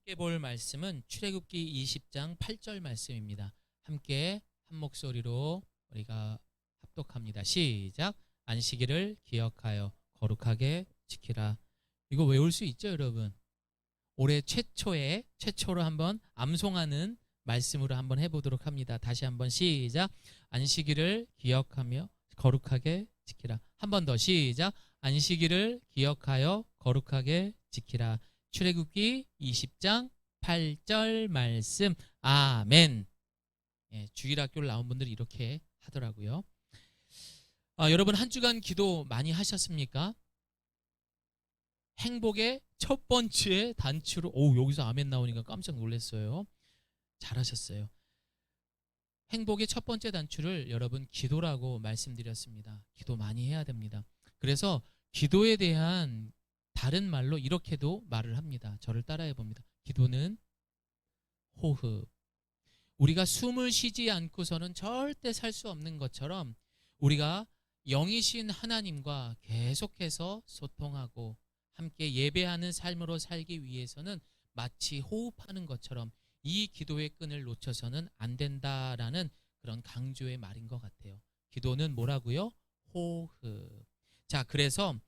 함께 볼 말씀은 출애굽기 20장 8절 말씀입니다. 함께 한 목소리로 우리가 합독합니다. 시작. 안식일을 기억하여 거룩하게 지키라. 이거 외울 수 있죠, 여러분? 올해 최초로 한번 암송하는 말씀으로 한번 해보도록 합니다. 다시 한번 시작. 안식일을 기억하며 거룩하게 지키라. 한 번 더 시작. 안식일을 기억하여 거룩하게 지키라. 출애굽기 20장 8절 말씀. 아멘. 주일학교를 나온 분들이 이렇게 하더라고요. 여러분 한 주간 기도 많이 하셨습니까? 행복의 첫 번째 단추로 여기서 아멘 나오니까 깜짝 놀랐어요. 잘하셨어요. 행복의 첫 번째 단추를 여러분 기도라고 말씀드렸습니다. 기도 많이 해야 됩니다. 그래서 기도에 대한 다른 말로 이렇게도 말을 합니다. 저를 따라해 봅니다. 기도는 호흡. 우리가 숨을 쉬지 않고서는 절대 살 수 없는 것처럼 우리가 영이신 하나님과 계속해서 소통하고 함께 예배하는 삶으로 살기 위해서는 마치 호흡하는 것처럼 이 기도의 끈을 놓쳐서는 안 된다라는 그런 강조의 말인 것 같아요. 기도는 뭐라고요? 호흡. 자, 그래서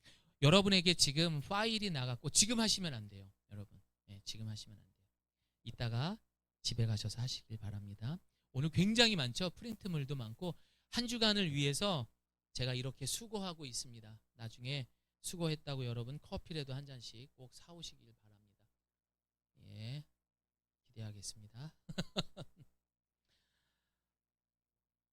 여러분에게 지금 파일이 나갔고 지금 하시면 안 돼요. 여러분. 지금 하시면 안 돼요. 이따가 집에 가셔서 하시길 바랍니다. 오늘 굉장히 많죠? 프린트물도 많고 한 주간을 위해서 제가 이렇게 수고하고 있습니다. 나중에 수고했다고 여러분 커피라도 한 잔씩 꼭 사오시길 바랍니다. 예, 기대하겠습니다.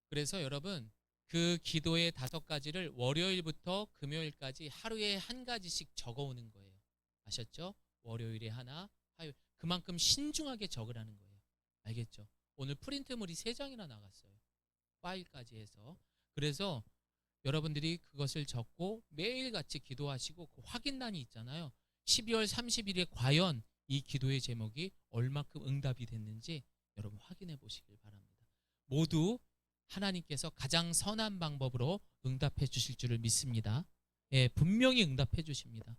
그래서 여러분 그 기도의 5가지를 월요일부터 금요일까지 하루에 한 가지씩 적어오는 거예요. 아셨죠? 월요일에 하나, 화요일. 그만큼 신중하게 적으라는 거예요. 알겠죠? 오늘 프린트물이 3장이나 나갔어요. 파일까지 해서. 그래서 여러분들이 그것을 적고 매일같이 기도하시고 그 확인란이 있잖아요. 12월 30일에 과연 이 기도의 제목이 얼마큼 응답이 됐는지 여러분 확인해 보시길 바랍니다. 모두 하나님께서 가장 선한 방법으로 응답해 주실 줄을 믿습니다. 분명히 응답해 주십니다.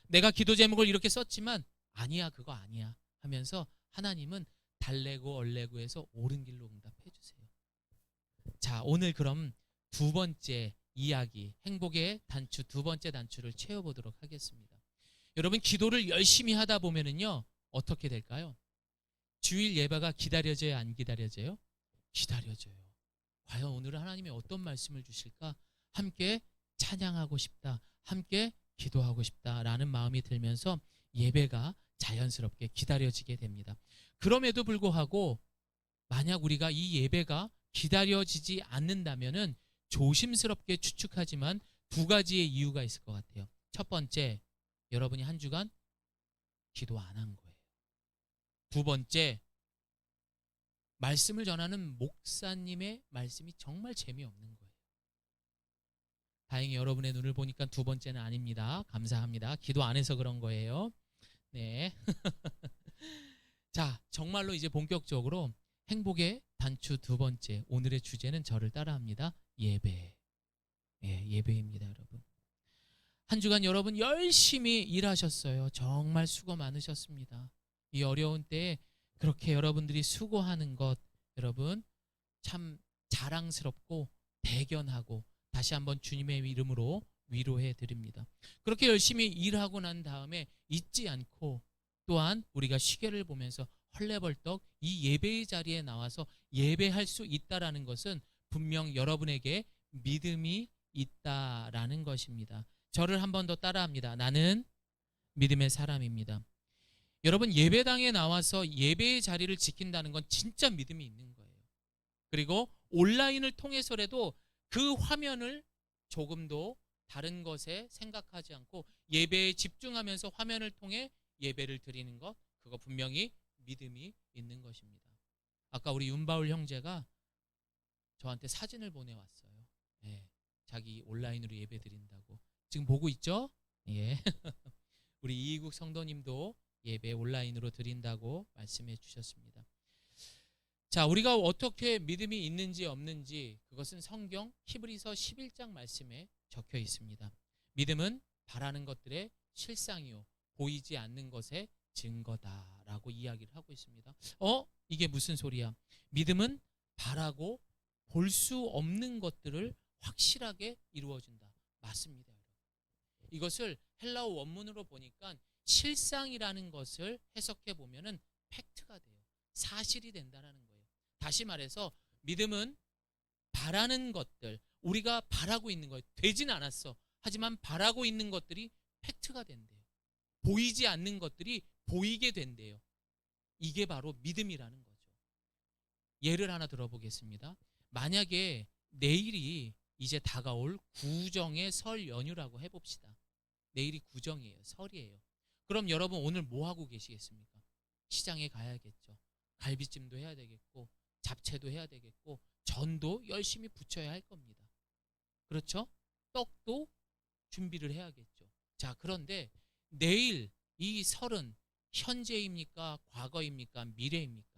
내가 기도 제목을 이렇게 썼지만 아니야, 그거 아니야 하면서 하나님은 달래고 얼래고 해서 옳은 길로 응답해 주세요. 자, 오늘 그럼 두 번째 이야기, 행복의 단추, 두 번째 단추를 채워보도록 하겠습니다. 여러분 기도를 열심히 하다 보면은요 어떻게 될까요? 주일 예배가 기다려져요, 안 기다려져요? 기다려져요. 과연 오늘은 하나님이 어떤 말씀을 주실까? 함께 찬양하고 싶다, 함께 기도하고 싶다라는 마음이 들면서 예배가 자연스럽게 기다려지게 됩니다. 그럼에도 불구하고 만약 우리가 이 예배가 기다려지지 않는다면은 조심스럽게 추측하지만 2가지의 이유가 있을 것 같아요. 첫 번째, 여러분이 한 주간 기도 안 한 거예요. 두 번째, 말씀을 전하는 목사님의 말씀이 정말 재미없는 거예요. 다행히 여러분의 눈을 보니까 두 번째는 아닙니다. 감사합니다. 기도 안 해서 그런 거예요. 네. 자, 정말로 이제 본격적으로 행복의 단추 두 번째, 오늘의 주제는 저를 따라합니다. 예배. 예배입니다, 여러분. 한 주간 여러분 열심히 일하셨어요. 정말 수고 많으셨습니다. 이 어려운 때에 그렇게 여러분들이 수고하는 것, 여러분 참 자랑스럽고 대견하고 다시 한번 주님의 이름으로 위로해 드립니다. 그렇게 열심히 일하고 난 다음에 잊지 않고 또한 우리가 시계를 보면서 헐레벌떡 이 예배의 자리에 나와서 예배할 수 있다라는 것은 분명 여러분에게 믿음이 있다라는 것입니다. 저를 한 번 더 따라합니다. 나는 믿음의 사람입니다. 여러분 예배당에 나와서 예배의 자리를 지킨다는 건 진짜 믿음이 있는 거예요. 그리고 온라인을 통해서라도 그 화면을 조금도 다른 것에 생각하지 않고 예배에 집중하면서 화면을 통해 예배를 드리는 것, 그거 분명히 믿음이 있는 것입니다. 아까 우리 윤바울 형제가 저한테 사진을 보내왔어요. 자기 온라인으로 예배 드린다고. 지금 보고 있죠? 예. 우리 이희국 성도님도 예배 온라인으로 드린다고 말씀해 주셨습니다. 자, 우리가 어떻게 믿음이 있는지 없는지 그것은 성경 히브리서 11장 말씀에 적혀 있습니다. 믿음은 바라는 것들의 실상이요 보이지 않는 것의 증거다라고 이야기를 하고 있습니다. 이게 무슨 소리야? 믿음은 바라고 볼 수 없는 것들을 확실하게 이루어준다. 맞습니다. 이것을 헬라어 원문으로 보니까 실상이라는 것을 해석해 보면은 팩트가 돼요. 사실이 된다라는 거예요. 다시 말해서 믿음은 바라는 것들, 우리가 바라고 있는 거예요. 되진 않았어. 하지만 바라고 있는 것들이 팩트가 된대요. 보이지 않는 것들이 보이게 된대요. 이게 바로 믿음이라는 거죠. 예를 하나 들어보겠습니다. 만약에 내일이 이제 다가올 구정의 설 연휴라고 해봅시다. 내일이 구정이에요. 설이에요. 그럼 여러분 오늘 뭐 하고 계시겠습니까? 시장에 가야겠죠. 갈비찜도 해야 되겠고 잡채도 해야 되겠고 전도 열심히 부쳐야 할 겁니다. 그렇죠? 떡도 준비를 해야겠죠. 자, 그런데 내일 이 설은 현재입니까? 과거입니까? 미래입니까?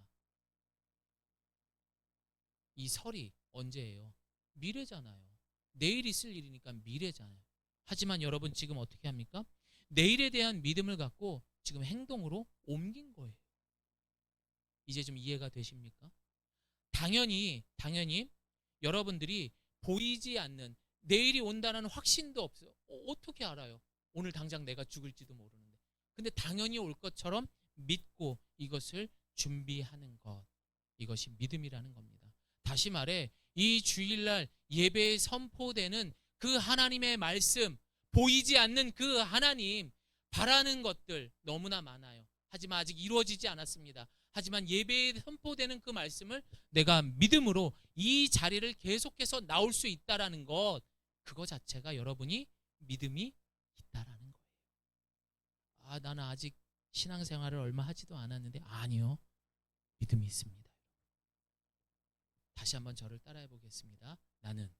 이 설이 언제예요? 미래잖아요. 내일 있을 일이니까 미래잖아요. 하지만 여러분 지금 어떻게 합니까? 내일에 대한 믿음을 갖고 지금 행동으로 옮긴 거예요. 이제 좀 이해가 되십니까? 당연히 여러분들이 보이지 않는 내일이 온다는 확신도 없어요. 어떻게 알아요? 오늘 당장 내가 죽을지도 모르는데. 근데 당연히 올 것처럼 믿고 이것을 준비하는 것. 이것이 믿음이라는 겁니다. 다시 말해 이 주일날 예배에 선포되는 그 하나님의 말씀, 보이지 않는 그 하나님, 바라는 것들 너무나 많아요. 하지만 아직 이루어지지 않았습니다. 하지만 예배에 선포되는 그 말씀을 내가 믿음으로 이 자리를 계속해서 나올 수 있다라는 것, 그거 자체가 여러분이 믿음이 있다라는 거예요. 나는 아직 신앙생활을 얼마 하지도 않았는데, 아니요, 믿음이 있습니다. 다시 한번 저를 따라해 보겠습니다. 나는,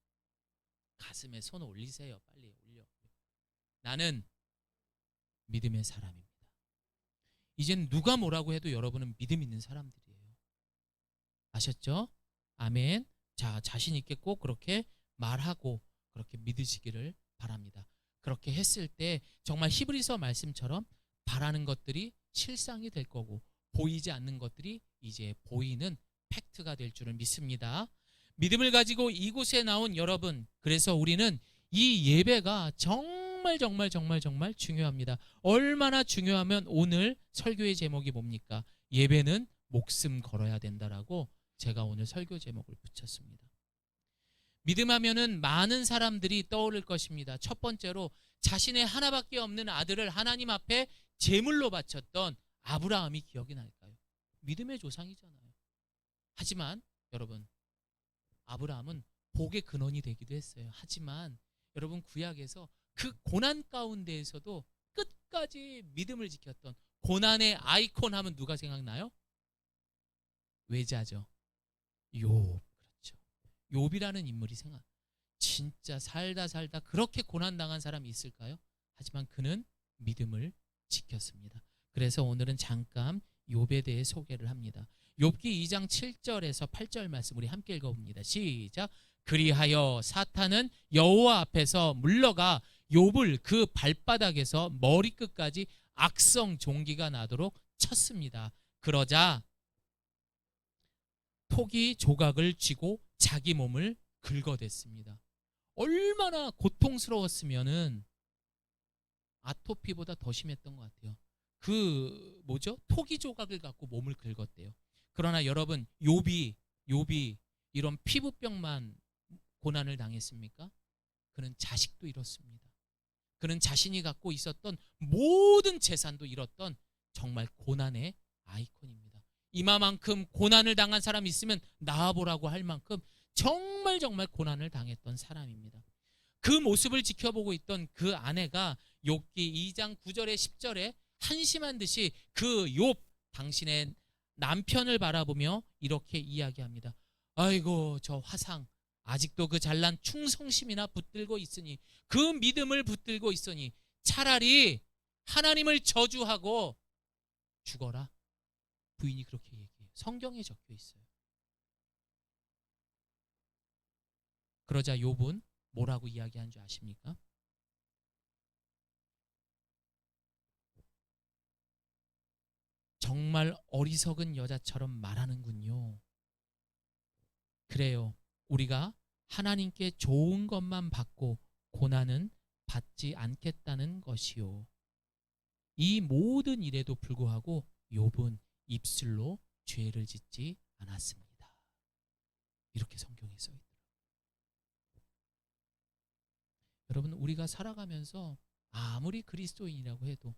가슴에 손 올리세요. 빨리 올려. 나는 믿음의 사람입니다. 이젠 누가 뭐라고 해도 여러분은 믿음 있는 사람들이에요. 아셨죠? 아멘. 자, 자신 있게 꼭 그렇게 말하고 그렇게 믿으시기를 바랍니다. 그렇게 했을 때 정말 히브리서 말씀처럼 바라는 것들이 실상이 될 거고 보이지 않는 것들이 이제 보이는 팩트가 될 줄을 믿습니다. 믿음을 가지고 이곳에 나온 여러분, 그래서 우리는 이 예배가 정말 중요합니다. 얼마나 중요하면 오늘 설교의 제목이 뭡니까? 예배는 목숨 걸어야 된다라고 제가 오늘 설교 제목을 붙였습니다. 믿음하면은 많은 사람들이 떠오를 것입니다. 첫 번째로 자신의 하나밖에 없는 아들을 하나님 앞에 제물로 바쳤던 아브라함이 기억이 날까요? 믿음의 조상이잖아요. 하지만 여러분, 아브라함은 복의 근원이 되기도 했어요. 하지만 여러분, 구약에서 그 고난 가운데에서도 끝까지 믿음을 지켰던 고난의 아이콘 하면 누가 생각나요? 외자죠. 욥. 그렇죠. 욥이라는 인물이 진짜 살다 그렇게 고난당한 사람이 있을까요? 하지만 그는 믿음을 지켰습니다. 그래서 오늘은 잠깐 욥에 대해 소개를 합니다. 욥기 2장 7절에서 8절 말씀 우리 함께 읽어봅니다. 시작. 그리하여 사탄은 여호와 앞에서 물러가 욥을 그 발바닥에서 머리끝까지 악성 종기가 나도록 쳤습니다. 그러자 톡이 조각을 쥐고 자기 몸을 긁어댔습니다. 얼마나 고통스러웠으면은 아토피보다 더 심했던 것 같아요. 톡이 조각을 갖고 몸을 긁었대요. 그러나 여러분, 욥이 이런 피부병만 고난을 당했습니까? 그는 자식도 잃었습니다. 그는 자신이 갖고 있었던 모든 재산도 잃었던 정말 고난의 아이콘입니다. 이마만큼 고난을 당한 사람이 있으면 나와보라고 할 만큼 정말 고난을 당했던 사람입니다. 그 모습을 지켜보고 있던 그 아내가 욥기 2장 9절에 10절에 한심한 듯이 그 욥 당신의 남편을 바라보며 이렇게 이야기합니다. 아이고, 저 화상 아직도 그 잘난 충성심이나 붙들고 있으니, 그 믿음을 붙들고 있으니 차라리 하나님을 저주하고 죽어라. 부인이 그렇게 얘기해요. 성경에 적혀 있어요. 그러자 욥은 뭐라고 이야기한 줄 아십니까? 정말 어리석은 여자처럼 말하는군요. 그래요. 우리가 하나님께 좋은 것만 받고 고난은 받지 않겠다는 것이요. 이 모든 일에도 불구하고 욥은 입술로 죄를 짓지 않았습니다. 이렇게 성경에 써 있더라고요. 여러분, 우리가 살아가면서 아무리 그리스도인이라고 해도,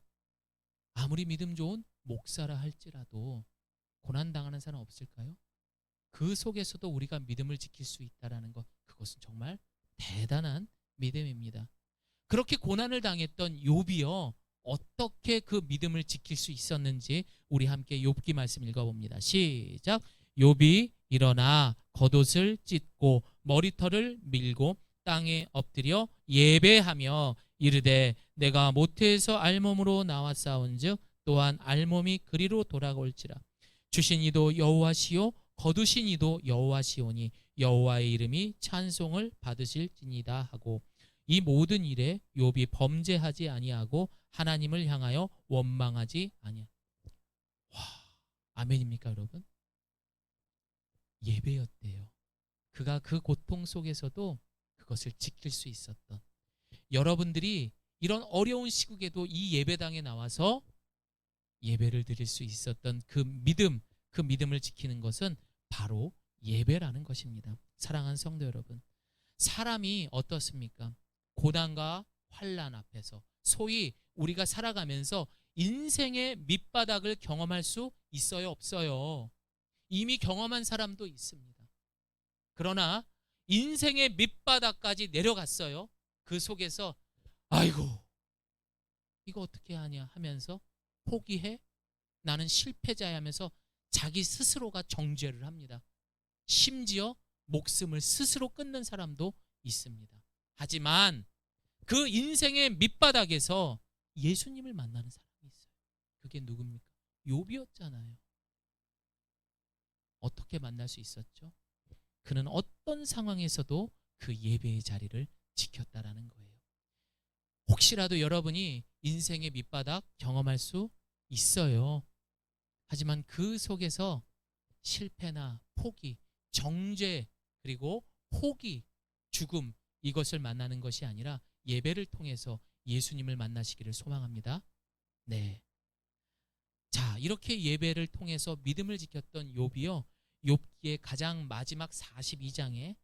아무리 믿음 좋은 목사라 할지라도 고난당하는 사람 없을까요? 그 속에서도 우리가 믿음을 지킬 수 있다는 것, 그것은 정말 대단한 믿음입니다. 그렇게 고난을 당했던 욥이요, 어떻게 그 믿음을 지킬 수 있었는지 우리 함께 욥기 말씀 읽어봅니다. 시작. 욥이 일어나 겉옷을 찢고 머리털을 밀고 땅에 엎드려 예배하며 이르되 내가 모태에서 알몸으로 나왔사온즉 또한 알몸이 그리로 돌아올지라. 주신 이도 여호와시요 거두신 이도 여호와시오니 여호와의 이름이 찬송을 받으실지니이다 하고, 이 모든 일에 욥이 범죄하지 아니하고 하나님을 향하여 원망하지 아니하. 와, 아멘입니까 여러분? 예배였대요. 그가 그 고통 속에서도 그것을 지킬 수 있었던, 여러분들이 이런 어려운 시국에도 이 예배당에 나와서 예배를 드릴 수 있었던 그 믿음, 그 믿음을 지키는 것은 바로 예배라는 것입니다. 사랑하는 성도 여러분, 사람이 어떻습니까? 고난과 환난 앞에서, 소위 우리가 살아가면서 인생의 밑바닥을 경험할 수 있어요, 없어요? 이미 경험한 사람도 있습니다. 그러나 인생의 밑바닥까지 내려갔어요. 그 속에서 아이고 이거 어떻게 하냐 하면서 포기해? 나는 실패자야 하면서 자기 스스로가 정죄를 합니다. 심지어 목숨을 스스로 끊는 사람도 있습니다. 하지만 그 인생의 밑바닥에서 예수님을 만나는 사람이 있어요. 그게 누굽니까? 욥이었잖아요. 어떻게 만날 수 있었죠? 그는 어떤 상황에서도 그 예배의 자리를 지켰다라는 거예요. 혹시라도 여러분이 인생의 밑바닥 경험할 수 있어요. 하지만 그 속에서 실패나 포기, 정죄, 그리고 포기, 죽음, 이것을 만나는 것이 아니라 예배를 통해서 예수님을 만나시기를 소망합니다. 네. 자, 이렇게 예배를 통해서 믿음을 지켰던 욥이요, 욥기의 가장 마지막 42장에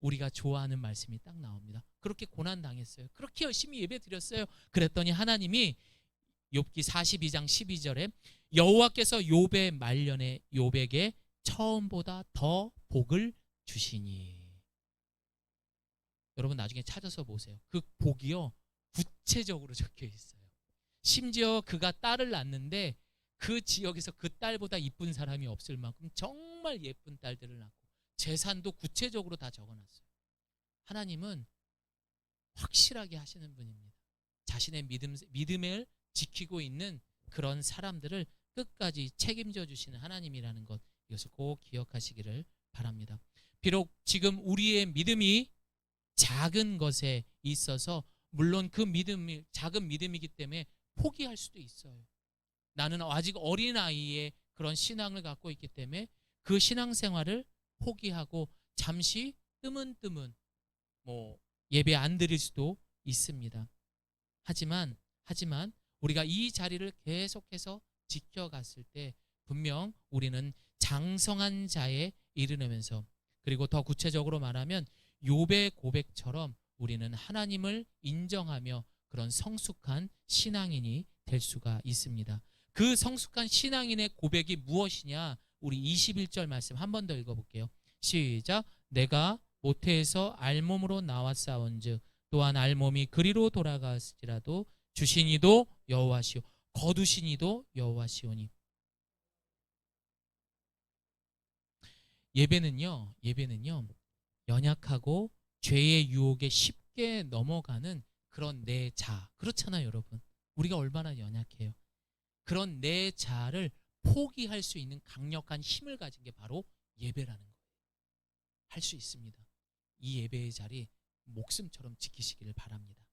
우리가 좋아하는 말씀이 딱 나옵니다. 그렇게 고난 당했어요. 그렇게 열심히 예배 드렸어요. 그랬더니 하나님이 욥기 42장 12절에 여호와께서 욥의 말년에 욥에게 처음보다 더 복을 주시니. 여러분 나중에 찾아서 보세요. 그 복이요 구체적으로 적혀 있어요. 심지어 그가 딸을 낳는데 그 지역에서 그 딸보다 이쁜 사람이 없을 만큼 정말 예쁜 딸들을 낳고 재산도 구체적으로 다 적어놨어요. 하나님은 확실하게 하시는 분입니다. 자신의 믿음을 지키고 있는 그런 사람들을 끝까지 책임져 주시는 하나님이라는 것, 이것을 꼭 기억하시기를 바랍니다. 비록 지금 우리의 믿음이 작은 것에 있어서, 물론 그 믿음이 작은 믿음이기 때문에 포기할 수도 있어요. 나는 아직 어린아이의 그런 신앙을 갖고 있기 때문에 그 신앙생활을 포기하고 잠시 뜨문뜨문 예배 안 드릴 수도 있습니다. 하지만 우리가 이 자리를 계속해서 지켜갔을 때 분명 우리는 장성한 자에 이르면서, 그리고 더 구체적으로 말하면 욥의 고백처럼 우리는 하나님을 인정하며 그런 성숙한 신앙인이 될 수가 있습니다. 그 성숙한 신앙인의 고백이 무엇이냐? 우리 21절 말씀 한 번 더 읽어볼게요. 시작. 내가 모태에서 알몸으로 나왔사온즉 또한 알몸이 그리로 돌아갔을지라도 주신 이도 여호와시오 거두신 이도 여호와시오니. 예배는요 연약하고 죄의 유혹에 쉽게 넘어가는 그런 내 자, 그렇잖아요 여러분. 우리가 얼마나 연약해요. 그런 내 자아를 포기할 수 있는 강력한 힘을 가진 게 바로 예배라는 거예요. 할 수 있습니다. 이 예배의 자리 목숨처럼 지키시기를 바랍니다.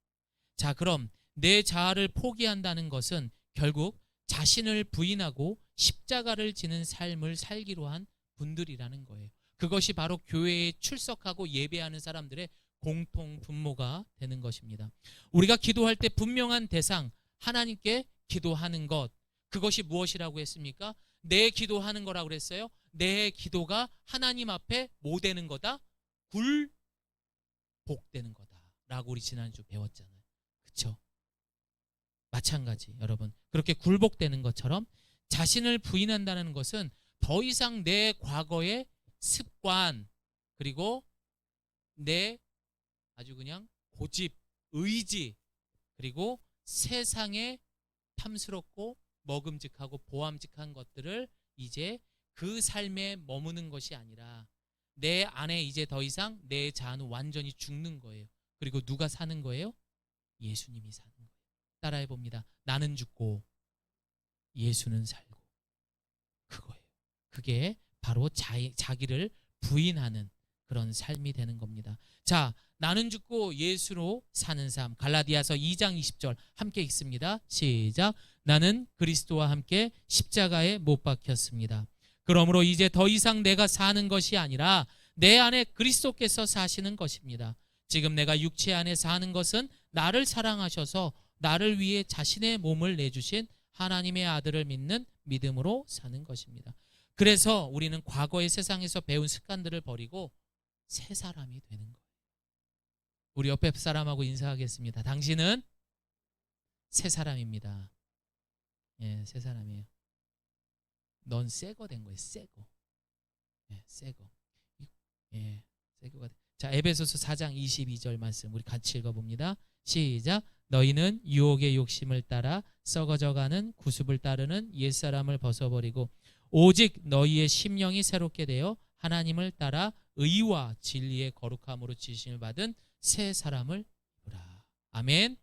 자, 그럼 내 자아를 포기한다는 것은 결국 자신을 부인하고 십자가를 지는 삶을 살기로 한 분들이라는 거예요. 그것이 바로 교회에 출석하고 예배하는 사람들의 공통 분모가 되는 것입니다. 우리가 기도할 때 분명한 대상, 하나님께 기도하는 것, 그것이 무엇이라고 했습니까? 내 기도하는 거라고 그랬어요. 내 기도가 하나님 앞에 뭐 되는 거다? 굴복되는 거다라고 우리 지난주 배웠잖아요. 그렇죠? 마찬가지 여러분, 그렇게 굴복되는 것처럼 자신을 부인한다는 것은 더 이상 내 과거의 습관, 그리고 내 아주 그냥 고집, 의지, 그리고 세상에 탐스럽고 먹음직하고 보암직한 것들을 이제 그 삶에 머무는 것이 아니라 내 안에 이제 더 이상 내 자아는 완전히 죽는 거예요. 그리고 누가 사는 거예요? 예수님이 사는 거예요. 따라해 봅니다. 나는 죽고 예수는 살고. 그거예요. 그게 바로 자기를 부인하는 그런 삶이 되는 겁니다. 자, 나는 죽고 예수로 사는 삶. 갈라디아서 2장 20절 함께 읽습니다. 시작. 나는 그리스도와 함께 십자가에 못 박혔습니다. 그러므로 이제 더 이상 내가 사는 것이 아니라 내 안에 그리스도께서 사시는 것입니다. 지금 내가 육체 안에 사는 것은 나를 사랑하셔서 나를 위해 자신의 몸을 내주신 하나님의 아들을 믿는 믿음으로 사는 것입니다. 그래서 우리는 과거의 세상에서 배운 습관들을 버리고 새 사람이 되는 거예요. 우리 옆에 사람하고 인사하겠습니다. 당신은 새 사람입니다. 예, 새 사람이에요. 넌 새거 된 거예요. 새거. 예, 새거. 예, 새거가. 자, 에베소서 4장 22절 말씀 우리 같이 읽어봅니다. 시작. 너희는 유혹의 욕심을 따라 썩어져가는 구습을 따르는 옛사람을 벗어버리고 오직 너희의 심령이 새롭게 되어 하나님을 따라 의와 진리의 거룩함으로 지심을 받은 새 사람을 입으라. 아멘.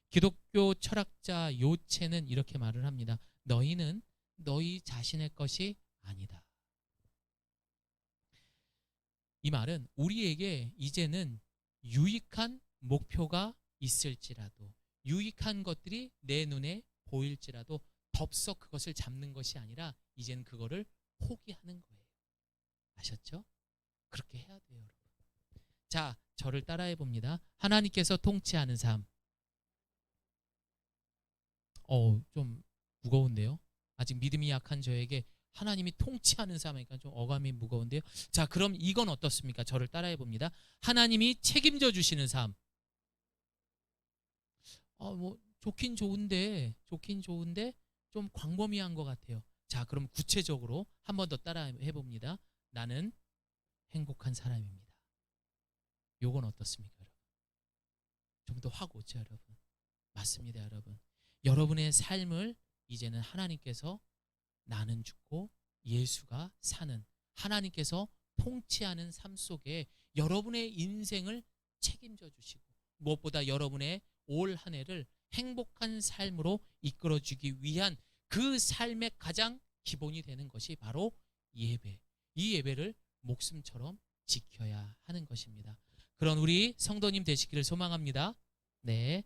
기독교 철학자 요체는 이렇게 말을 합니다. 너희는 너희 자신의 것이 아니다. 이 말은 우리에게 이제는 유익한 목표가 있을지라도, 유익한 것들이 내 눈에 보일지라도 덥석 그것을 잡는 것이 아니라 이제는 그거를 포기하는 거예요. 아셨죠? 그렇게 해야 돼요, 여러분. 자, 저를 따라해 봅니다. 하나님께서 통치하는 삶. 좀 무거운데요? 아직 믿음이 약한 저에게 하나님이 통치하는 삶이니까 좀 어감이 무거운데요. 자, 그럼 이건 어떻습니까? 저를 따라해 봅니다. 하나님이 책임져 주시는 삶. 좋긴 좋은데 좀 광범위한 것 같아요. 자, 그럼 구체적으로 한 번 더 따라해 봅니다. 나는 행복한 사람입니다. 요건 어떻습니까, 여러분? 좀 더 확 오죠, 여러분? 맞습니다, 여러분. 여러분의 삶을 이제는 하나님께서 나는 죽고 예수가 사는, 하나님께서 통치하는 삶 속에 여러분의 인생을 책임져 주시고 무엇보다 여러분의 올 한 해를 행복한 삶으로 이끌어주기 위한 그 삶의 가장 기본이 되는 것이 바로 예배. 이 예배를 목숨처럼 지켜야 하는 것입니다. 그런 우리 성도님 되시기를 소망합니다. 네,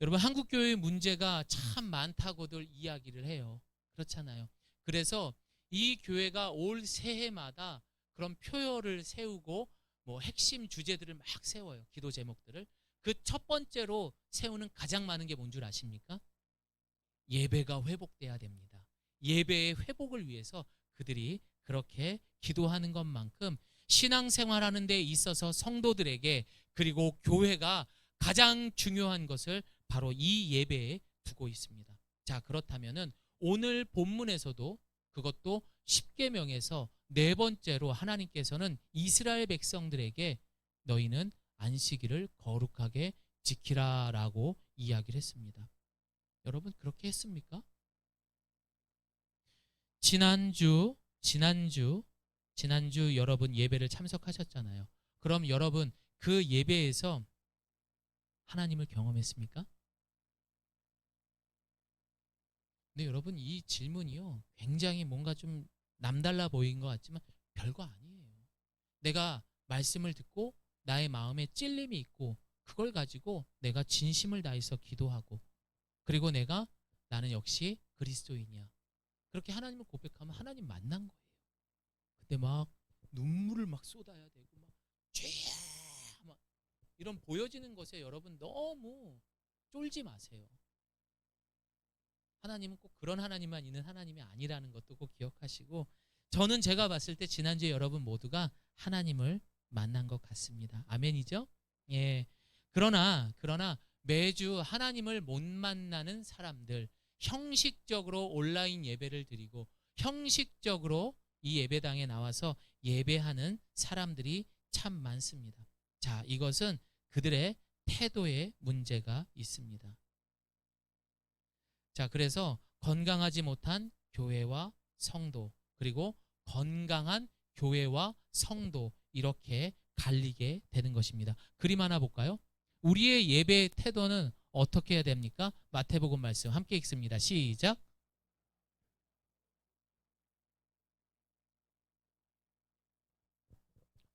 여러분, 한국교회의 문제가 참 많다고들 이야기를 해요. 그렇잖아요. 그래서 이 교회가 올 새해마다 그런 표어를 세우고 핵심 주제들을 막 세워요. 기도 제목들을. 그 첫 번째로 세우는 가장 많은 게 뭔 줄 아십니까? 예배가 회복돼야 됩니다. 예배의 회복을 위해서 그들이 그렇게 기도하는 것만큼 신앙생활하는 데 있어서 성도들에게, 그리고 교회가 가장 중요한 것을 바로 이 예배에 두고 있습니다. 자, 그렇다면은 오늘 본문에서도 그것도 십계명에서 네 번째로 하나님께서는 이스라엘 백성들에게 너희는 안식일을 거룩하게 지키라라고 이야기를 했습니다. 여러분, 그렇게 했습니까? 지난주 여러분 예배를 참석하셨잖아요. 그럼 여러분 그 예배에서 하나님을 경험했습니까? 네, 여러분, 이 질문이요, 굉장히 뭔가 좀 남달라 보이는 것 같지만 별거 아니에요. 내가 말씀을 듣고 나의 마음에 찔림이 있고 그걸 가지고 내가 진심을 다해서 기도하고, 그리고 내가 나는 역시 그리스도인이야. 그렇게 하나님을 고백하면 하나님 만난 거예요. 그때 막 눈물을 막 쏟아야 되고 막 죄야 막 이런 보여지는 것에 여러분 너무 쫄지 마세요. 하나님은 꼭 그런 하나님만 있는 하나님이 아니라는 것도 꼭 기억하시고, 저는 제가 봤을 때 지난주에 여러분 모두가 하나님을 만난 것 같습니다. 아멘이죠? 예. 그러나 매주 하나님을 못 만나는 사람들, 형식적으로 온라인 예배를 드리고 형식적으로 이 예배당에 나와서 예배하는 사람들이 참 많습니다. 자, 이것은 그들의 태도에 문제가 있습니다. 자, 그래서 건강하지 못한 교회와 성도, 그리고 건강한 교회와 성도, 이렇게 갈리게 되는 것입니다. 그림 하나 볼까요? 우리의 예배의 태도는 어떻게 해야 됩니까? 마태복음 말씀 함께 읽습니다. 시작.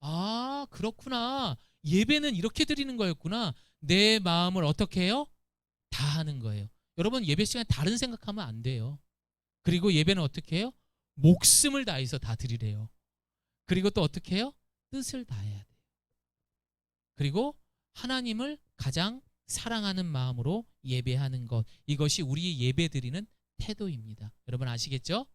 아, 그렇구나. 예배는 이렇게 드리는 거였구나. 내 마음을 어떻게 해요? 다 하는 거예요. 여러분, 예배 시간에 다른 생각하면 안 돼요. 그리고 예배는 어떻게 해요? 목숨을 다해서 다 드리래요. 그리고 또 어떻게 해요? 뜻을 다해야 돼요. 그리고 하나님을 가장 사랑하는 마음으로 예배하는 것, 이것이 우리 예배 드리는 태도입니다. 여러분 아시겠죠?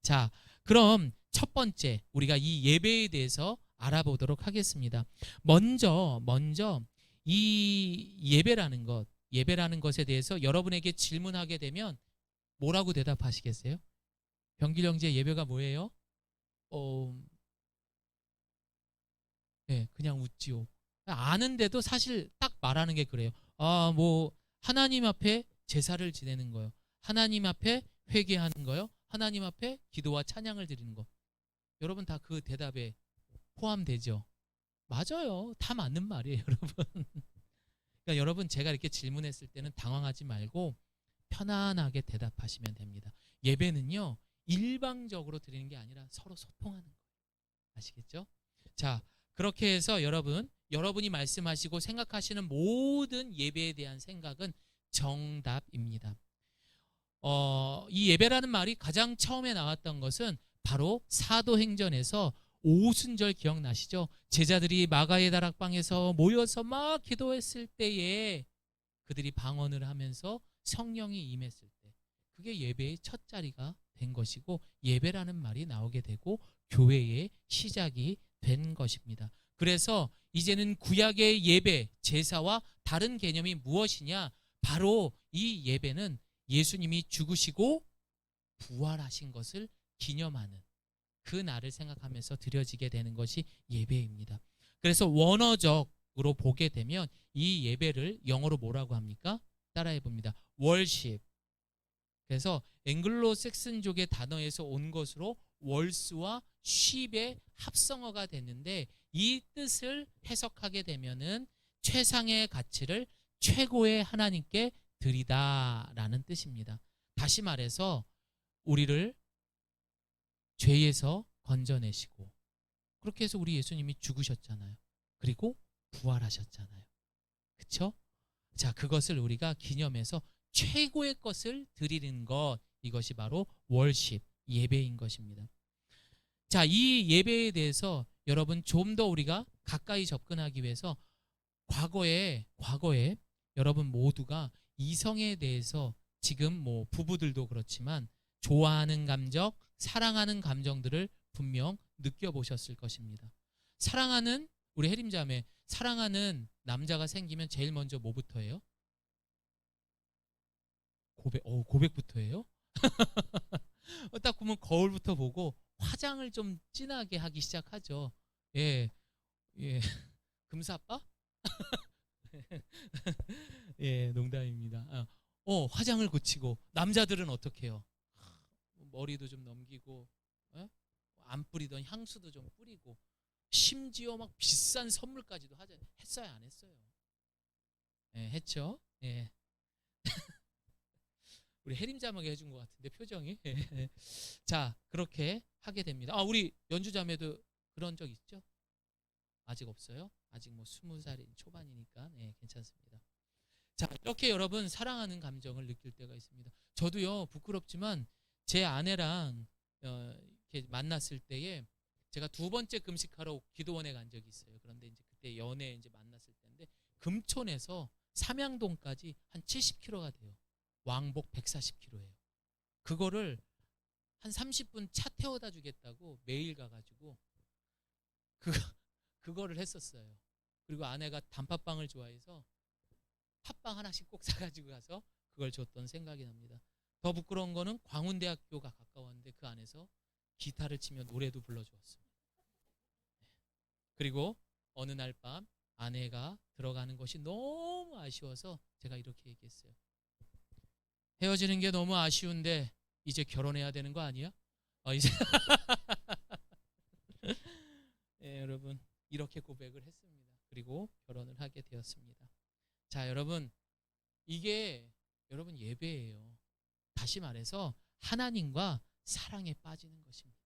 자, 그럼 첫 번째 우리가 이 예배에 대해서 알아보도록 하겠습니다. 먼저 이 예배라는 것에 대해서 여러분에게 질문하게 되면 뭐라고 대답하시겠어요? 병길 형제, 예배가 뭐예요? 네, 그냥 웃지요. 아는데도 사실 딱 말하는 게 그래요. 아, 뭐 하나님 앞에 제사를 지내는 거요. 하나님 앞에 회개하는 거요. 하나님 앞에 기도와 찬양을 드리는 거. 여러분 다 그 대답에 포함되죠? 맞아요. 다 맞는 말이에요, 여러분. 그러니까 여러분, 제가 이렇게 질문했을 때는 당황하지 말고 편안하게 대답하시면 됩니다. 예배는요, 일방적으로 드리는 게 아니라 서로 소통하는 거예요. 아시겠죠? 자, 그렇게 해서 여러분이 말씀하시고 생각하시는 모든 예배에 대한 생각은 정답입니다. 이 예배라는 말이 가장 처음에 나왔던 것은 바로 사도행전에서 오순절 기억나시죠? 제자들이 마가의 다락방에서 모여서 막 기도했을 때에 그들이 방언을 하면서 성령이 임했을 때, 그게 예배의 첫 자리가 된 것이고 예배라는 말이 나오게 되고 교회의 시작이 된 것입니다. 그래서 이제는 구약의 예배, 제사와 다른 개념이 무엇이냐? 바로 이 예배는 예수님이 죽으시고 부활하신 것을 기념하는 그 날을 생각하면서 드려지게 되는 것이 예배입니다. 그래서 원어적으로 보게 되면 이 예배를 영어로 뭐라고 합니까? 따라해 봅니다. worship. 그래서 앵글로색슨족의 단어에서 온 것으로 월스와 쉽의 합성어가 됐는데, 이 뜻을 해석하게 되면은 최상의 가치를 최고의 하나님께 드리다라는 뜻입니다. 다시 말해서 우리를 죄에서 건져내시고, 그렇게 해서 우리 예수님이 죽으셨잖아요. 그리고 부활하셨잖아요. 그렇죠? 자, 그것을 우리가 기념해서 최고의 것을 드리는 것, 이것이 바로 월십, 예배인 것입니다. 자, 이 예배에 대해서 여러분 좀 더 우리가 가까이 접근하기 위해서 과거에 여러분 모두가 이성에 대해서, 지금 뭐 부부들도 그렇지만 좋아하는 감정, 사랑하는 감정들을 분명 느껴보셨을 것입니다. 사랑하는, 우리 혜림자매, 사랑하는 남자가 생기면 제일 먼저 뭐부터 해요? 고백부터 해요? 딱 보면 거울부터 보고 화장을 좀 진하게 하기 시작하죠. 예, 예. 금사빠? 예, 농담입니다. 화장을 고치고, 남자들은 어떻게 해요? 머리도 좀 넘기고, 안 뿌리던 향수도 좀 뿌리고, 심지어 막 비싼 선물까지도 했어요, 안 했어요? 예, 했죠. 예. 우리 혜림자매가 해준 것 같은데 표정이. 자, 그렇게 하게 됩니다. 우리 연주자매도 그런 적 있죠? 아직 없어요? 아직 뭐 20살 초반이니까 괜찮습니다. 자, 이렇게 여러분 사랑하는 감정을 느낄 때가 있습니다. 저도요, 부끄럽지만 제 아내랑 이렇게 만났을 때에 제가 두 번째 금식하러 기도원에 간 적이 있어요. 그런데 이제 그때 연애 이제 만났을 때인데 금촌에서 삼양동까지 한 70km가 돼요. 왕복 140km예요. 그거를 한 30분 차 태워다 주겠다고 매일 가가지고 그 그거를 했었어요. 그리고 아내가 단팥빵을 좋아해서 팥빵 하나씩 꼭 사가지고 가서 그걸 줬던 생각이 납니다. 더 부끄러운 거는 광운대학교가 가까웠는데 그 안에서 기타를 치며 노래도 불러주었습니다. 그리고 어느 날 밤 아내가 들어가는 것이 너무 아쉬워서 제가 이렇게 얘기했어요. 헤어지는 게 너무 아쉬운데 이제 결혼해야 되는 거 아니야? 이제 네, 여러분 이렇게 고백을 했습니다. 그리고 결혼을 하게 되었습니다. 자, 여러분 이게 여러분 예배예요. 다시 말해서 하나님과 사랑에 빠지는 것입니다.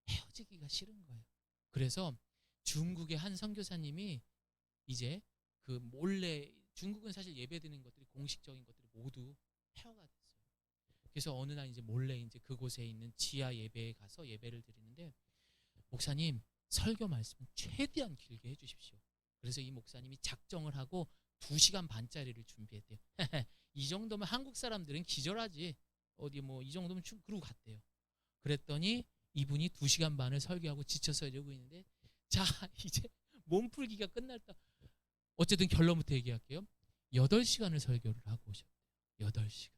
헤어지기가 싫은 거예요. 그래서 중국의 한 선교사님이 이제 그 몰래, 중국은 사실 예배드리는 것들이 공식적인 것들이 모두 폐허가 됐어요. 그래서 어느 날 이제 몰래 이제 그곳에 있는 지하 예배에 가서 예배를 드리는데, 목사님 설교 말씀은 최대한 길게 해주십시오. 그래서 이 목사님이 작정을 하고 2시간 반짜리를 준비했대요. 이 정도면 한국 사람들은 기절하지. 어디 뭐 이 정도면 그러고 갔대요. 그랬더니 이분이 2시간 반을 설교하고 지쳐서 이러고 있는데, 자 이제 몸풀기가 끝났다. 어쨌든 결론부터 얘기할게요. 8시간을 설교를 하고 오셨대요. 8시간.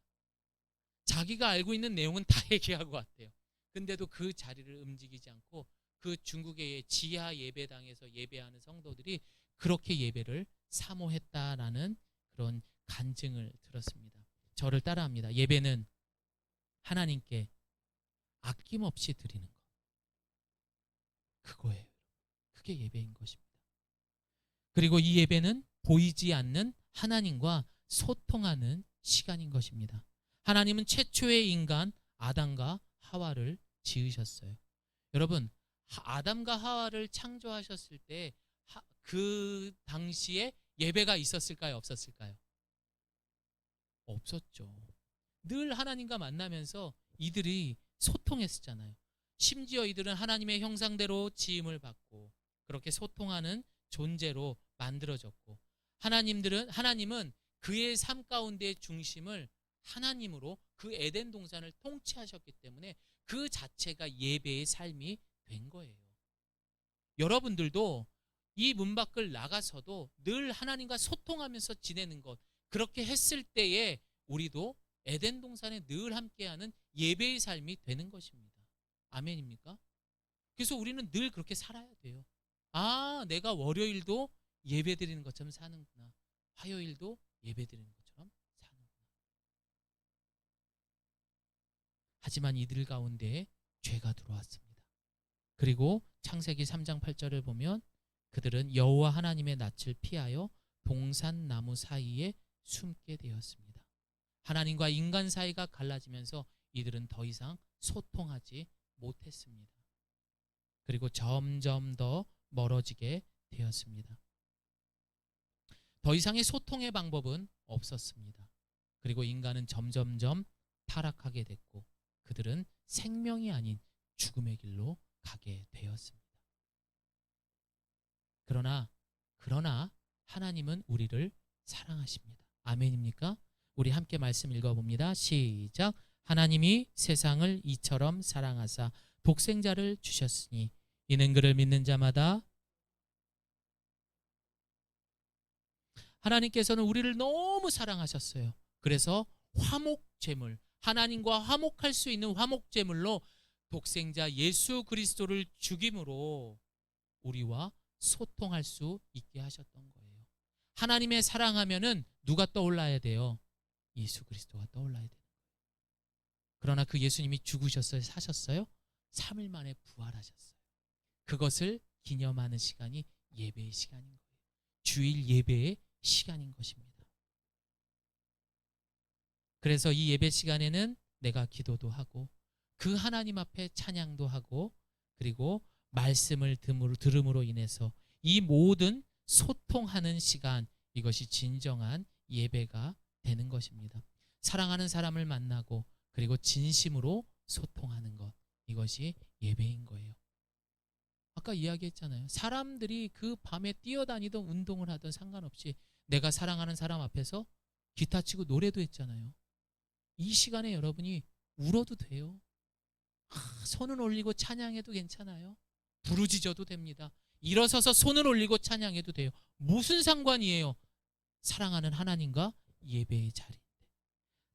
자기가 알고 있는 내용은 다 얘기하고 왔대요. 근데도 그 자리를 움직이지 않고 그 중국의 지하 예배당에서 예배하는 성도들이 그렇게 예배를 사모했다라는 그런 간증을 들었습니다. 저를 따라합니다. 예배는 하나님께 아낌없이 드리는 것. 그거예요. 그게 예배인 것입니다. 그리고 이 예배는 보이지 않는 하나님과 소통하는 시간인 것입니다. 하나님은 최초의 인간 아담과 하와를 지으셨어요. 여러분, 아담과 하와를 창조하셨을 때 그 당시에 예배가 있었을까요? 없었을까요? 없었죠. 늘 하나님과 만나면서 이들이 소통했었잖아요. 심지어 이들은 하나님의 형상대로 지음을 받고 그렇게 소통하는 존재로 만들어졌고, 하나님은 그의 삶 가운데의 중심을 하나님으로 그 에덴 동산을 통치하셨기 때문에 그 자체가 예배의 삶이 된 거예요. 여러분들도 이 문 밖을 나가서도 늘 하나님과 소통하면서 지내는 것, 그렇게 했을 때에 우리도 에덴 동산에 늘 함께하는 예배의 삶이 되는 것입니다. 아멘입니까? 그래서 우리는 늘 그렇게 살아야 돼요. 아, 내가 월요일도 예배 드리는 것처럼 사는구나. 화요일도 예배 드리는 것처럼 사는구나. 하지만 이들 가운데에 죄가 들어왔습니다. 그리고 창세기 3장 8절을 보면 그들은 여호와 하나님의 낯을 피하여 동산나무 사이에 숨게 되었습니다. 하나님과 인간 사이가 갈라지면서 이들은 더 이상 소통하지 못했습니다. 그리고 점점 더 멀어지게 되었습니다. 더 이상의 소통의 방법은 없었습니다. 그리고 인간은 점점점 타락하게 됐고 그들은 생명이 아닌 죽음의 길로 가게 되었습니다. 그러나 하나님은 우리를 사랑하십니다. 아멘입니까? 우리 함께 말씀 읽어봅니다. 시작. 하나님이 세상을 이처럼 사랑하사 독생자를 주셨으니 이는 그를 믿는 자마다, 하나님께서는 우리를 너무 사랑하셨어요. 그래서 화목제물, 하나님과 화목할 수 있는 화목제물로 독생자 예수 그리스도를 죽임으로 우리와 소통할 수 있게 하셨던 거예요. 하나님의 사랑하면은 누가 떠올라야 돼요? 예수 그리스도가 떠올라야 돼요. 그러나 그 예수님이 죽으셨어요? 사셨어요? 3일 만에 부활하셨어요. 그것을 기념하는 시간이 예배의 시간인 거예요. 주일 예배의 시간인 것입니다. 그래서 이 예배 시간에는 내가 기도도 하고 그 하나님 앞에 찬양도 하고 그리고 말씀을 들음으로 인해서 이 모든 소통하는 시간, 이것이 진정한 예배가 되는 것입니다. 사랑하는 사람을 만나고 그리고 진심으로 소통하는 것, 이것이 예배인 거예요. 아까 이야기했잖아요. 사람들이 그 밤에 뛰어다니던 운동을 하던 상관없이 내가 사랑하는 사람 앞에서 기타 치고 노래도 했잖아요. 이 시간에 여러분이 울어도 돼요. 손을 올리고 찬양해도 괜찮아요. 부르짖어도 됩니다. 일어서서 손을 올리고 찬양해도 돼요. 무슨 상관이에요? 사랑하는 하나님과 예배의 자리인데.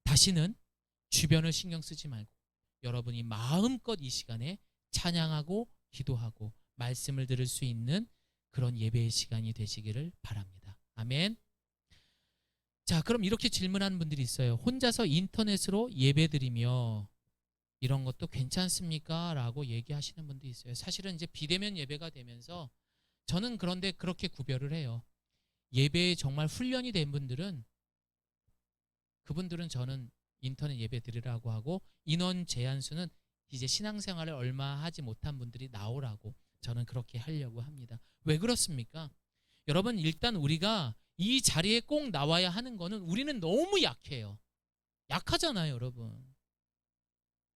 다시는 주변을 신경 쓰지 말고 여러분이 마음껏 이 시간에 찬양하고 기도하고 말씀을 들을 수 있는 그런 예배의 시간이 되시기를 바랍니다. 아멘. 자, 그럼 이렇게 질문하는 분들이 있어요. 혼자서 인터넷으로 예배드리며 이런 것도 괜찮습니까? 라고 얘기하시는 분도 있어요. 사실은 이제 비대면 예배가 되면서 저는 그런데 그렇게 구별을 해요. 예배에 정말 훈련이 된 분들은 그분들은 저는 인터넷 예배 드리라고 하고 인원 제한 수는 이제 신앙생활을 얼마 하지 못한 분들이 나오라고 저는 그렇게 하려고 합니다. 왜 그렇습니까? 여러분, 일단 우리가 이 자리에 꼭 나와야 하는 거는 우리는 너무 약해요. 약하잖아요, 여러분.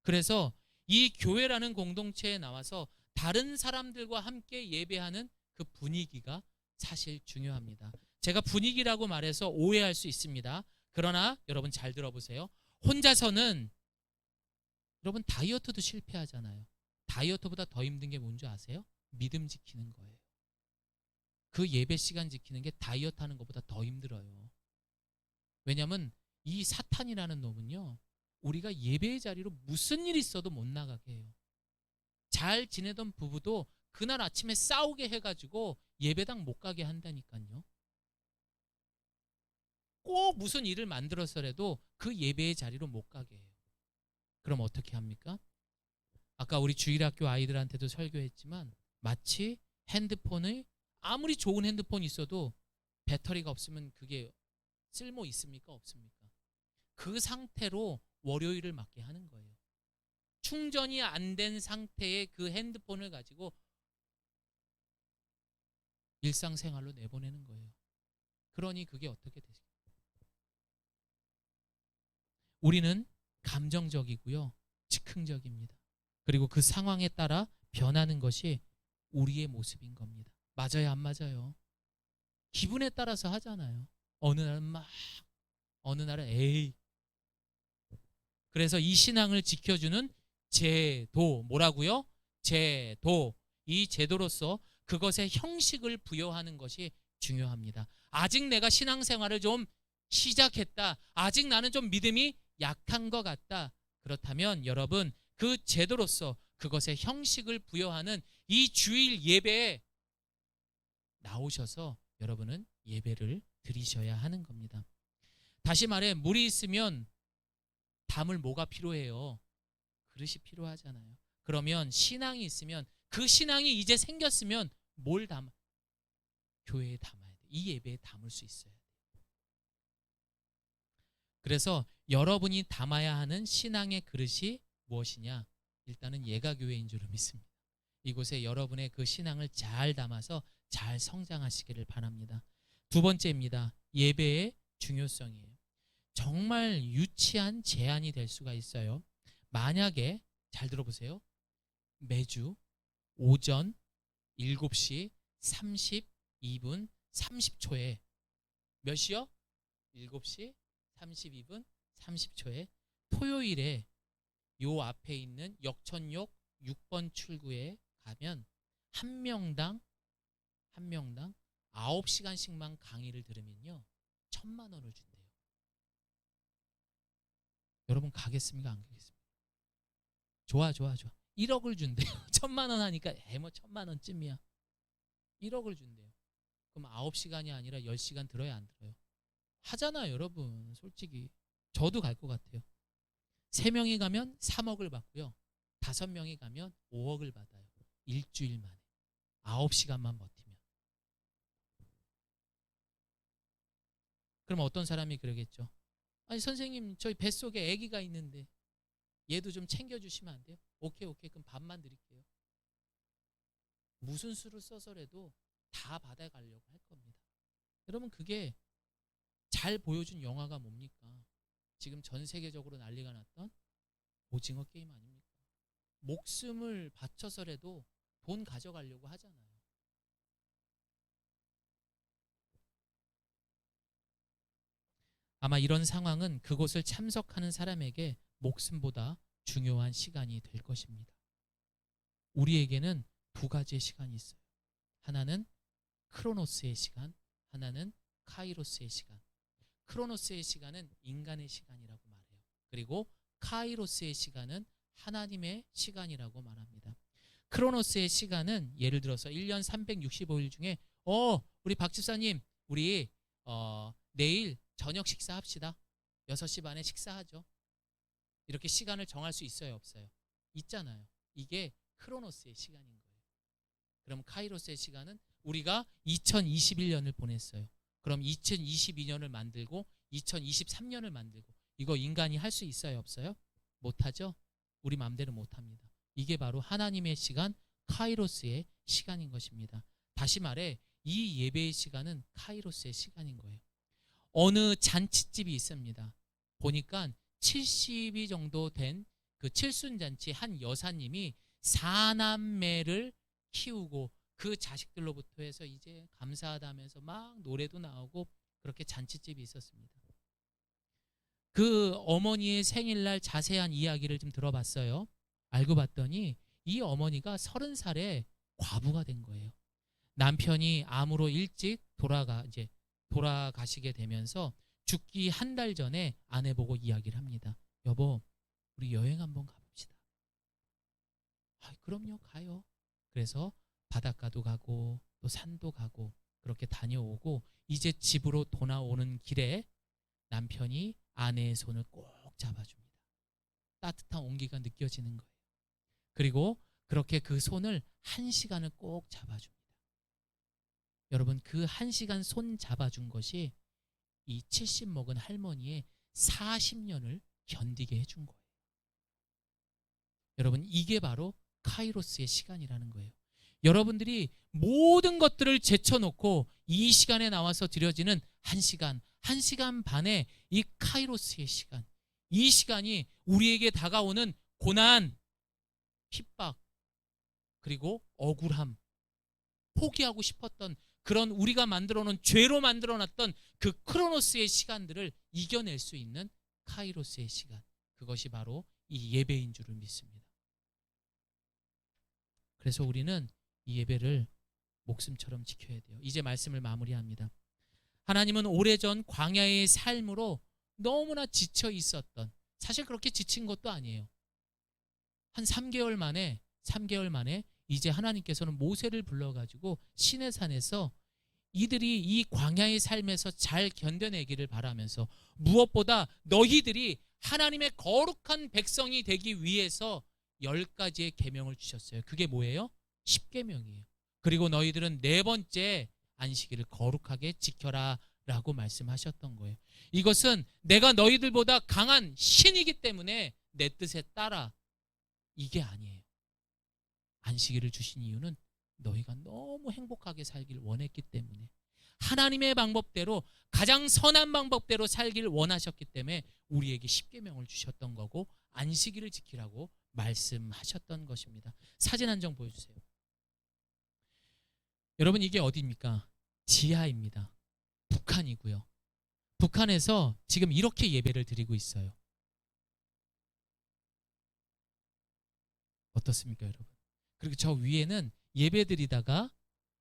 그래서 이 교회라는 공동체에 나와서 다른 사람들과 함께 예배하는 그 분위기가 사실 중요합니다. 제가 분위기라고 말해서 오해할 수 있습니다. 그러나 여러분 잘 들어보세요. 혼자서는 여러분 다이어트도 실패하잖아요. 다이어트보다 더 힘든 게 뭔지 아세요? 믿음 지키는 거예요. 그 예배 시간 지키는 게 다이어트 하는 것보다 더 힘들어요. 왜냐하면 이 사탄이라는 놈은요, 우리가 예배의 자리로 무슨 일 있어도 못 나가게 해요. 잘 지내던 부부도 그날 아침에 싸우게 해가지고 예배당 못 가게 한다니까요. 꼭 무슨 일을 만들어서라도 그 예배의 자리로 못 가게 해요. 그럼 어떻게 합니까? 아까 우리 주일학교 아이들한테도 설교했지만 마치 핸드폰을 아무리 좋은 핸드폰이 있어도 배터리가 없으면 그게 쓸모 있습니까? 없습니까? 그 상태로 월요일을 맞게 하는 거예요. 충전이 안 된 상태의 그 핸드폰을 가지고 일상생활로 내보내는 거예요. 그러니 그게 어떻게 되죠? 우리는 감정적이고요, 즉흥적입니다. 그리고 그 상황에 따라 변하는 것이 우리의 모습인 겁니다. 맞아요, 안 맞아요? 기분에 따라서 하잖아요. 어느 날은 막, 어느 날은 에이. 그래서 이 신앙을 지켜주는 제도, 뭐라고요? 제도. 이 제도로서 그것에 형식을 부여하는 것이 중요합니다. 아직 내가 신앙생활을 좀 시작했다. 아직 나는 좀 믿음이 약한 것 같다. 그렇다면 여러분, 그 제도로서 그것에 형식을 부여하는 이 주일 예배에 나오셔서 여러분은 예배를 드리셔야 하는 겁니다. 다시 말해, 물이 있으면 담을 뭐가 필요해요? 그릇이 필요하잖아요. 그러면 신앙이 있으면 그 신앙이 이제 생겼으면 뭘 담아? 교회에 담아야 돼. 이 예배에 담을 수 있어야 돼. 그래서 여러분이 담아야 하는 신앙의 그릇이 무엇이냐? 일단은 예가교회인 줄 믿습니다. 이곳에 여러분의 그 신앙을 잘 담아서 잘 성장하시기를 바랍니다. 두 번째입니다. 예배의 중요성이에요. 정말 유치한 제안이 될 수가 있어요. 만약에 잘 들어보세요. 매주 오전 7시 32분 30초에 몇 시요? 7시 32분 30초에 토요일에 요 앞에 있는 역천역 6번 출구에 가면 한 명당 9시간씩만 강의를 들으면요 1,000만 원을 준대요. 여러분 가겠습니까? 안 가겠습니까? 좋아. 1억을 준대요. 1,000만 원 하니까 뭐 1,000만 원쯤이야. 1억을 준대요. 그럼 9시간이 아니라 10시간 들어야 안 들어요? 하잖아요, 여러분. 솔직히 저도 갈 것 같아요. 3명이 가면 3억을 받고요. 5명이 가면 5억을 받아요. 일주일 만에 9시간만 버티면. 그럼 어떤 사람이 그러겠죠? 아니 선생님, 저희 뱃속에 아기가 있는데 얘도 좀 챙겨주시면 안 돼요? 오케이 그럼 밥만 드릴게요. 무슨 수를 써서라도 다 받아가려고 할 겁니다. 여러분, 그게 잘 보여준 영화가 뭡니까? 지금 전 세계적으로 난리가 났던 오징어 게임 아닙니까? 목숨을 바쳐서라도 돈 가져가려고 하잖아요. 아마 이런 상황은 그곳을 참석하는 사람에게 목숨보다 중요한 시간이 될 것입니다. 우리에게는 두 가지의 시간이 있어요. 하나는 크로노스의 시간, 하나는 카이로스의 시간. 크로노스의 시간은 인간의 시간이라고 말해요. 그리고 카이로스의 시간은 하나님의 시간이라고 말합니다. 크로노스의 시간은 예를 들어서 1년 365일 중에 우리 박 집사님 우리 내일 저녁 식사합시다. 6시 반에 식사하죠. 이렇게 시간을 정할 수 있어요, 없어요? 있잖아요. 이게 크로노스의 시간인 거예요. 그럼 카이로스의 시간은 우리가 2021년을 보냈어요. 그럼 2022년을 만들고 2023년을 만들고 이거 인간이 할 수 있어요, 없어요? 못하죠? 우리 마음대로 못합니다. 이게 바로 하나님의 시간, 카이로스의 시간인 것입니다. 다시 말해 이 예배의 시간은 카이로스의 시간인 거예요. 어느 잔치집이 있습니다. 보니까 70이 정도 된 그 칠순잔치 한 여사님이 4남매를 키우고 그 자식들로부터 해서 이제 감사하다면서 막 노래도 나오고 그렇게 잔치집이 있었습니다. 그 어머니의 생일날 자세한 이야기를 좀 들어봤어요. 알고 봤더니 이 어머니가 30살에 과부가 된 거예요. 남편이 암으로 일찍 돌아가시게 되면서 죽기 한 달 전에 아내 보고 이야기를 합니다. 여보, 우리 여행 한번 가봅시다. 그럼요, 가요. 그래서 바닷가도 가고 또 산도 가고 그렇게 다녀오고 이제 집으로 돌아오는 길에 남편이 아내의 손을 꼭 잡아줍니다. 따뜻한 온기가 느껴지는 거예요. 그리고 그렇게 그 손을 1시간을 꼭 잡아줍니다. 여러분, 그 1시간 손 잡아준 것이 이 70 먹은 할머니의 40년을 견디게 해준 거예요. 여러분, 이게 바로 카이로스의 시간이라는 거예요. 여러분들이 모든 것들을 제쳐놓고 이 시간에 나와서 드려지는 1시간, 1시간 반의 이 카이로스의 시간, 이 시간이 우리에게 다가오는 고난, 핍박, 그리고 억울함, 포기하고 싶었던 그런 우리가 만들어놓은 죄로 만들어놨던 그 크로노스의 시간들을 이겨낼 수 있는 카이로스의 시간, 그것이 바로 이 예배인 줄을 믿습니다. 그래서 우리는 이 예배를 목숨처럼 지켜야 돼요. 이제 말씀을 마무리합니다. 하나님은 오래전 광야의 삶으로 너무나 지쳐 있었던, 사실 그렇게 지친 것도 아니에요. 한 3개월 만에 이제 하나님께서는 모세를 불러가지고 시내산에서 이들이 이 광야의 삶에서 잘 견뎌내기를 바라면서 무엇보다 너희들이 하나님의 거룩한 백성이 되기 위해서 10가지의 계명을 주셨어요. 그게 뭐예요? 10계명이에요. 그리고 너희들은 4번째 안식일을 거룩하게 지켜라 라고 말씀하셨던 거예요. 이것은 내가 너희들보다 강한 신이기 때문에 내 뜻에 따라, 이게 아니에요. 안식일을 주신 이유는 너희가 너무 행복하게 살길 원했기 때문에, 하나님의 방법대로, 가장 선한 방법대로 살길 원하셨기 때문에 우리에게 10계명을 주셨던 거고 안식일을 지키라고 말씀하셨던 것입니다. 사진 한 장 보여주세요. 여러분, 이게 어디입니까? 지하입니다. 북한이고요. 북한에서 지금 이렇게 예배를 드리고 있어요. 어떻습니까, 여러분? 그리고 저 위에는 예배드리다가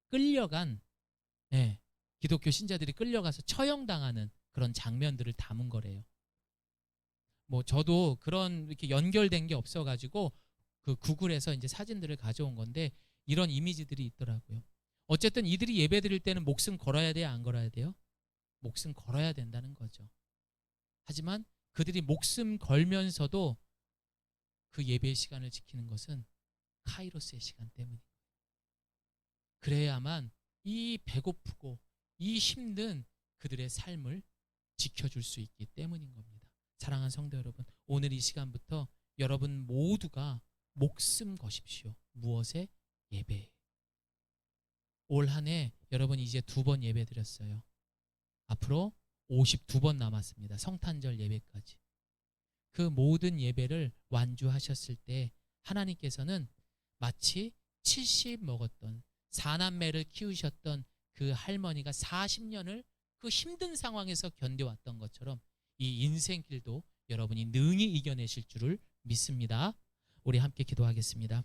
끌려간 기독교 신자들이 끌려가서 처형당하는 그런 장면들을 담은 거래요. 뭐 저도 그런 이렇게 연결된 게 없어가지고 그 구글에서 이제 사진들을 가져온 건데 이런 이미지들이 있더라고요. 어쨌든 이들이 예배 드릴 때는 목숨 걸어야 돼요, 안 걸어야 돼요? 목숨 걸어야 된다는 거죠. 하지만 그들이 목숨 걸면서도 그 예배의 시간을 지키는 것은 카이로스의 시간 때문입니다. 그래야만 이 배고프고 이 힘든 그들의 삶을 지켜줄 수 있기 때문인 겁니다. 사랑하는 성도 여러분, 오늘 이 시간부터 여러분 모두가 목숨 거십시오. 무엇에? 예배에. 올 한 해 여러분 이제 2번 예배 드렸어요. 앞으로 52번 남았습니다. 성탄절 예배까지. 그 모든 예배를 완주하셨을 때 하나님께서는 마치 70 먹었던 4남매를 키우셨던 그 할머니가 40년을 그 힘든 상황에서 견뎌왔던 것처럼 이 인생길도 여러분이 능히 이겨내실 줄을 믿습니다. 우리 함께 기도하겠습니다.